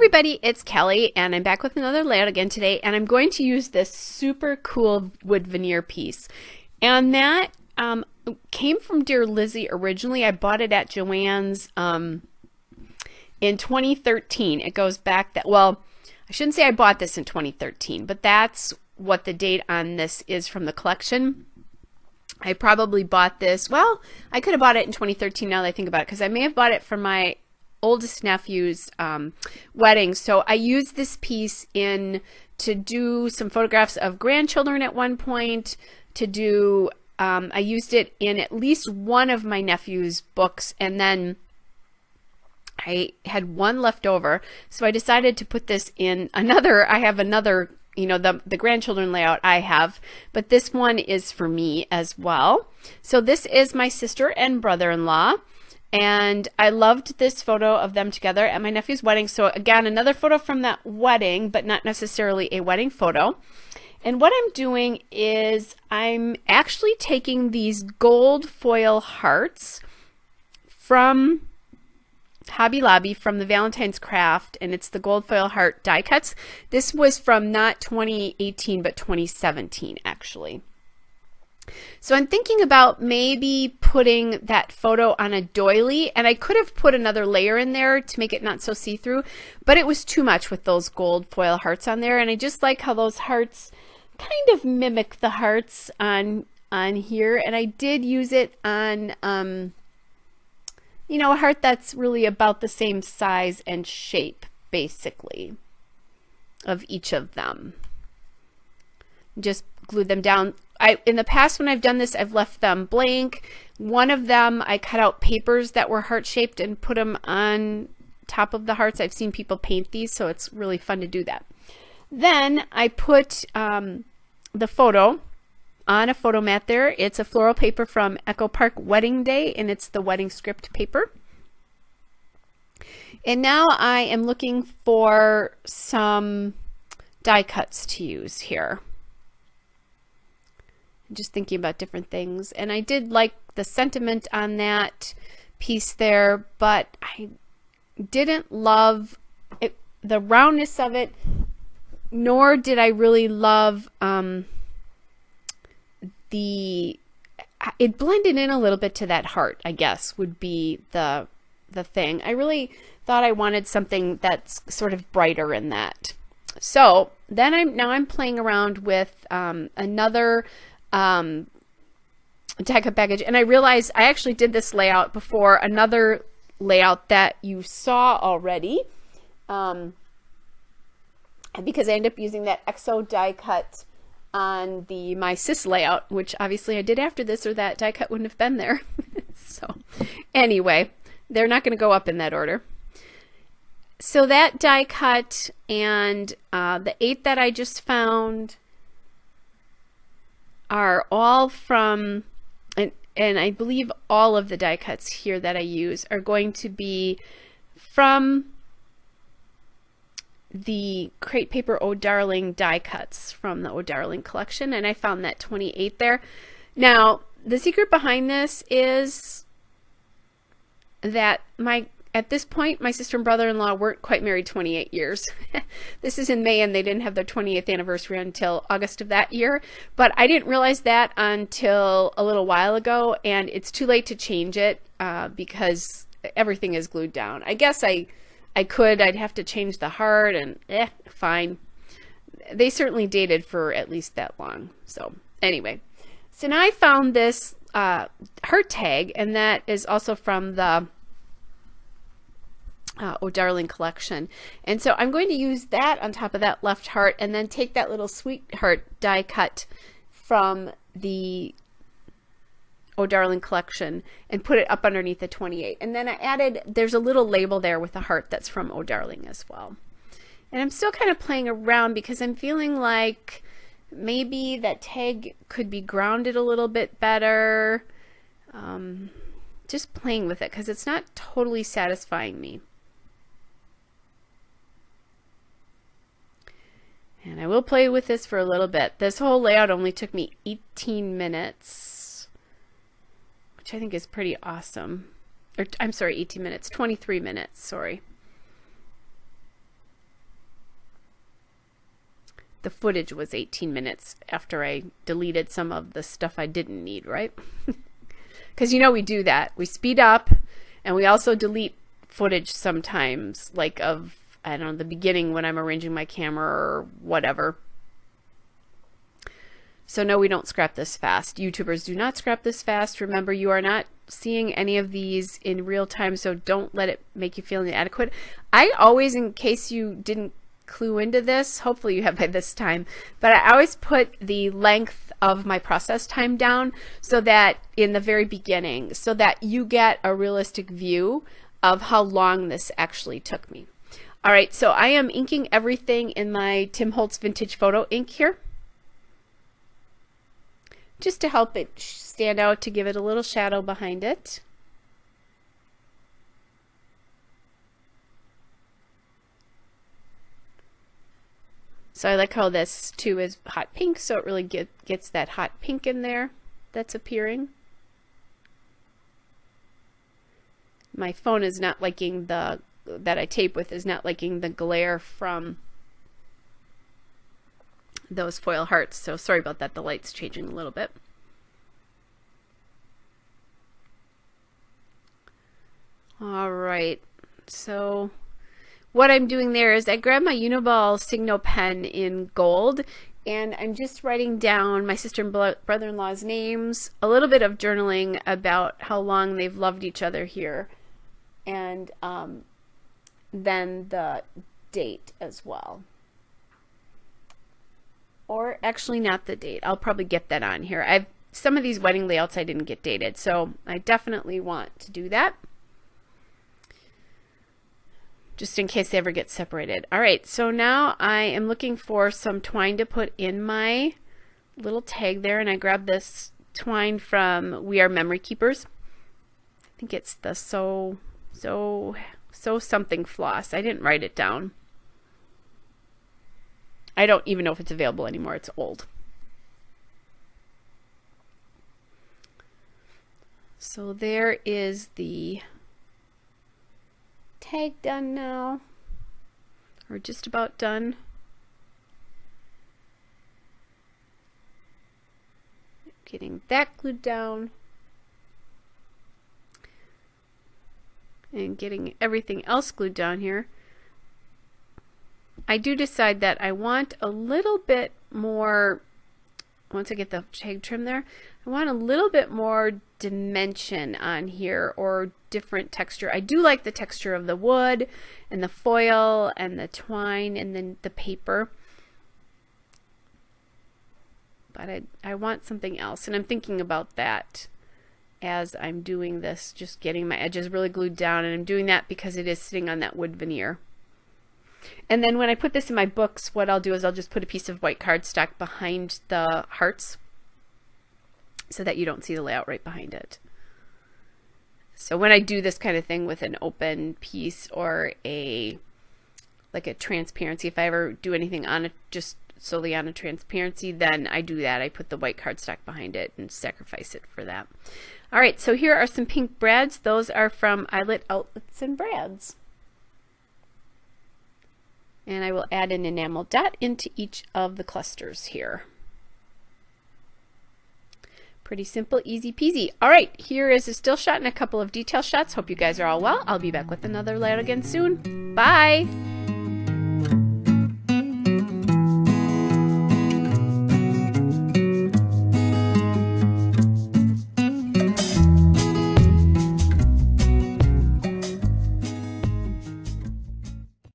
everybody, it's Kelly and I'm back with another layout again today, and I'm going to use this super cool wood veneer piece. And that came from Dear Lizzie originally. I bought it at Joann's in 2013. It goes back that, well, I shouldn't say I bought this in 2013, but that's what the date on this is from the collection. I probably bought this, well, I could have bought it in 2013 now that I think about it, because I may have bought it for my oldest nephew's wedding. So I used this piece in to do some photographs of grandchildren at one point, to do, I used it in at least one of my nephew's books, and then I had one left over. So I decided to put this in another, I have another, you know, the grandchildren layout I have, but this one is for me as well. So this is my sister and brother-in-law. And I loved this photo of them together at my nephew's wedding. So again, another photo from that wedding, but not necessarily a wedding photo. And what I'm doing is I'm actually taking these gold foil hearts from Hobby Lobby, from the Valentine's Craft, and it's the gold foil heart die cuts. This was from not 2018, but 2017 actually. So I'm thinking about maybe putting that photo on a doily, and I could have put another layer in there to make it not so see-through, but it was too much with those gold foil hearts on there, and I just like how those hearts kind of mimic the hearts on here, and I did use it on you know, a heart that's really about the same size and shape basically of each of them. Just glued them down. In the past when I've done this, I've left them blank. One of them I cut out papers that were heart-shaped and put them on top of the hearts. I've seen people paint these, so it's really fun to do that. Then I put the photo on a photo mat there. It's a floral paper from Echo Park Wedding Day, and it's the wedding script paper. And now I am looking for some die cuts to use here. Just thinking about different things, and I did like the sentiment on that piece there, but I didn't love it, the roundness of it, nor did I really love it blended in a little bit to that heart, I guess would be the thing. I really thought I wanted something that's sort of brighter in that. So then I'm playing around with another die cut package, and I realized I actually did this layout before another layout that you saw already, because I ended up using that EXO die cut on the My Sis layout, which obviously I did after this, or that die cut wouldn't have been there. So anyway, they're not going to go up in that order. So that die cut and the 8 that I just found are all from, and I believe all of the die cuts here that I use are going to be from the Crate Paper Oh Darling die cuts from the Oh Darling collection, and I found that 28 there. Now, the secret behind this is that at this point, my sister and brother-in-law weren't quite married 28 years. This is in May, and they didn't have their 28th anniversary until August of that year. But I didn't realize that until a little while ago, and it's too late to change it because everything is glued down. I guess I'd have to change the heart, and fine. They certainly dated for at least that long. So anyway, so now I found this heart tag, and that is also from the Oh Darling collection, and so I'm going to use that on top of that left heart, and then take that little sweetheart die cut from the Oh Darling collection and put it up underneath the 28. And then I added, there's a little label there with a heart that's from Oh Darling as well. And I'm still kind of playing around because I'm feeling like maybe that tag could be grounded a little bit better. Just playing with it because it's not totally satisfying me. And I will play with this for a little bit. This whole layout only took me 18 minutes, which I think is pretty awesome. Or I'm sorry, 18 minutes, 23 minutes, sorry. the footage was 18 minutes after I deleted some of the stuff I didn't need, right? Because you know we do that. We speed up and we also delete footage sometimes, like of, I don't know, the beginning when I'm arranging my camera or whatever. So no, we don't scrap this fast. YouTubers do not scrap this fast. Remember, you are not seeing any of these in real time, so don't let it make you feel inadequate. I always, in case you didn't clue into this, hopefully you have by this time, but I always put the length of my process time down so that in the very beginning, so that you get a realistic view of how long this actually took me. All right, so I am inking everything in my Tim Holtz Vintage Photo ink here, just to help it stand out, to give it a little shadow behind it. So I like how this too is hot pink, so it really gets that hot pink in there that's appearing. My phone is not liking that I tape with is not liking the glare from those foil hearts, so sorry about that. The light's changing a little bit. All right, so what I'm doing there is I grabbed my Uniball Signo pen in gold, and I'm just writing down my sister and brother-in-law's names, a little bit of journaling about how long they've loved each other here, and then the date as well. Or actually not the date. I'll probably get that on here. Some of these wedding layouts I didn't get dated, so I definitely want to do that, just in case they ever get separated. All right, so now I am looking for some twine to put in my little tag there, and I grabbed this twine from We Are Memory Keepers. I think it's the so something floss. I didn't write it down. I don't even know if it's available anymore. It's old. So there is the tag done now, or just about done. Getting that glued down and getting everything else glued down here. I do decide that I want a little bit more, once I get the tag trim there, I want a little bit more dimension on here, or different texture. I do like the texture of the wood and the foil and the twine and then the paper, but I want something else, and I'm thinking about that as I'm doing this, just getting my edges really glued down, and I'm doing that because it is sitting on that wood veneer. And then when I put this in my books, what I'll do is I'll just put a piece of white cardstock behind the hearts so that you don't see the layout right behind it. So when I do this kind of thing with an open piece or like a transparency, if I ever do anything on it, just solely on a transparency, then I do that. I put the white cardstock behind it and sacrifice it for that. All right, so here are some pink brads. Those are from Eyelet Outlets and Brads. And I will add an enamel dot into each of the clusters here. Pretty simple, easy peasy. All right, here is a still shot and a couple of detail shots. Hope you guys are all well. I'll be back with another layout again soon. Bye.